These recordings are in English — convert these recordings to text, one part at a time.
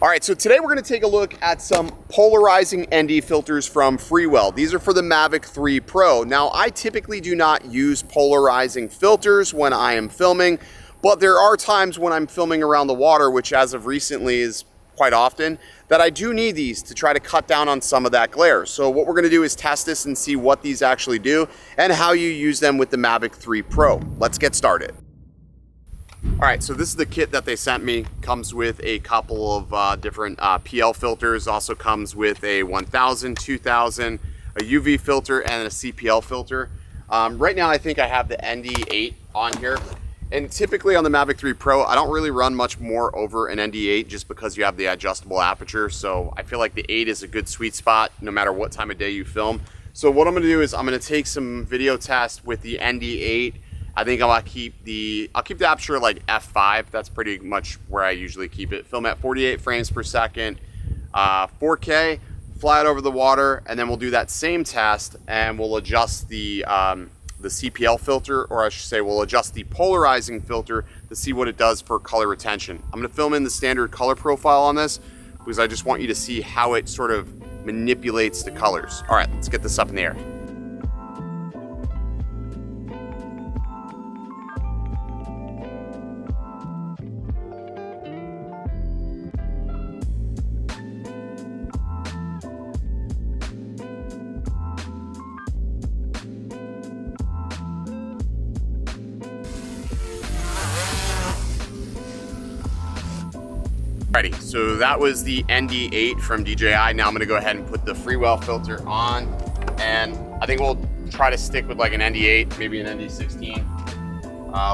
All right, so today we're gonna take a look at some polarizing ND filters from FreeWell. These are for the Mavic 3 Pro. Now, I typically do not use polarizing filters when I am filming, but there are times when I'm filming around the water, which as of recently is quite often, that I do need these to try to cut down on some of that glare. So what we're gonna do is test this and see what these actually do and how you use them with the Mavic 3 Pro. Let's get started. All right, so this is the kit that they sent me. Comes with a couple of different PL filters. Also comes with a 1000, 2000, a UV filter, and a CPL filter. Right now, I think I have the ND8 on here. And typically on the Mavic 3 Pro, I don't really run much more over an ND8 just because you have the adjustable aperture. So I feel like the 8 is a good sweet spot no matter what time of day you film. So what I'm gonna do is I'm gonna take some video tests with the ND8. I think I'll keep the aperture like f5. That's pretty much where I usually keep it. Film at 48 frames per second, 4K, fly it over the water, and then we'll do that same test and we'll adjust the CPL filter, or I should say we'll adjust the polarizing filter to see what it does for color retention. I'm gonna film in the standard color profile on this because I just want you to see how it sort of manipulates the colors. All right, let's get this up in the air. Alrighty, so that was the ND8 from DJI. Now I'm gonna go ahead and put the FreeWell filter on, and I think we'll try to stick with like an ND8, maybe an ND16.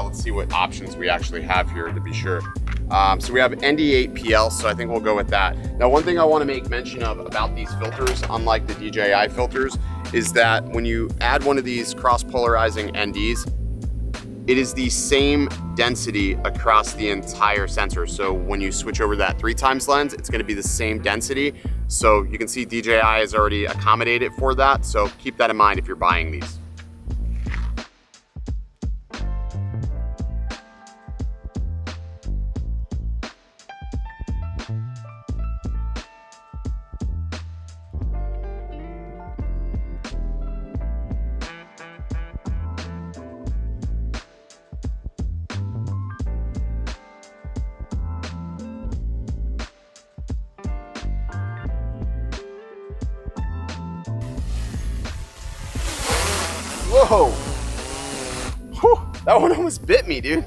Let's see what options we actually have here to be sure. So we have ND8 PL, so I think we'll go with that. Now, one thing I wanna make mention of about these filters, unlike the DJI filters, is that when you add one of these cross-polarizing NDs, it is the same density across the entire sensor. So when you switch over that 3x lens, it's gonna be the same density. So you can see DJI has already accommodated for that. So keep that in mind if you're buying these. Whoa, whew, that one almost bit me, dude.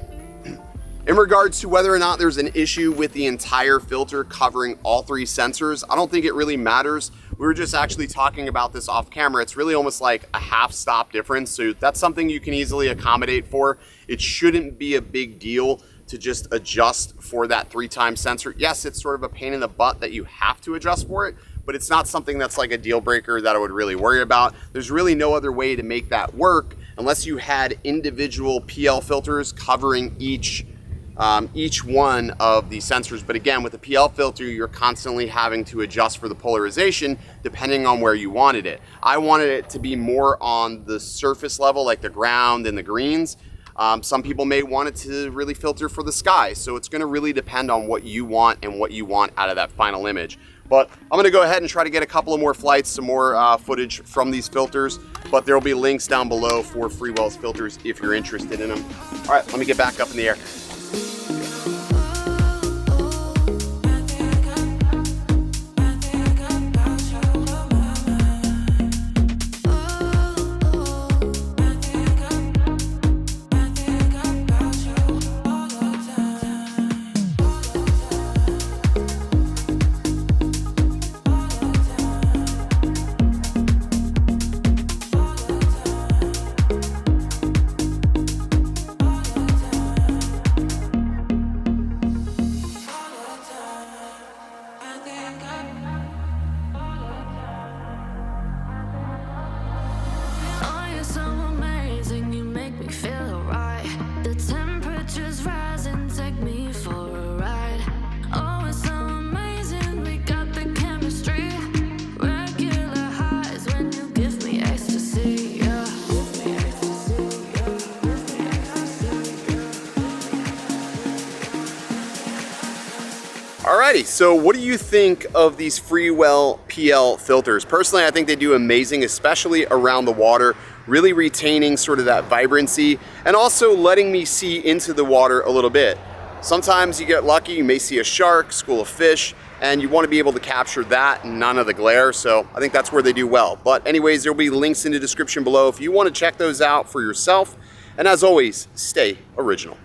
In regards to whether or not there's an issue with the entire filter covering all three sensors, I don't think it really matters. We were just actually talking about this off camera. It's really almost like a half stop difference. So that's something you can easily accommodate for. It shouldn't be a big deal to just adjust for that 3x sensor. Yes, it's sort of a pain in the butt that you have to adjust for it, but it's not something that's like a deal breaker that I would really worry about. There's really no other way to make that work unless you had individual PL filters covering each one of the sensors. But again, with the PL filter, you're constantly having to adjust for the polarization depending on where you wanted it. I wanted it to be more on the surface level, like the ground and the greens. Some people may want it to really filter for the sky. So it's gonna really depend on what you want and what you want out of that final image. But I'm gonna go ahead and try to get a couple of more flights, some more footage from these filters, but there'll be links down below for FreeWell's filters if you're interested in them. All right, let me get back up in the air. Alrighty, so what do you think of these FreeWell PL filters? Personally, I think they do amazing, especially around the water, really retaining sort of that vibrancy and also letting me see into the water a little bit. Sometimes you get lucky, you may see a shark, school of fish, and you want to be able to capture that and none of the glare. So I think that's where they do well. But anyways, there'll be links in the description below if you want to check those out for yourself. And as always, stay original.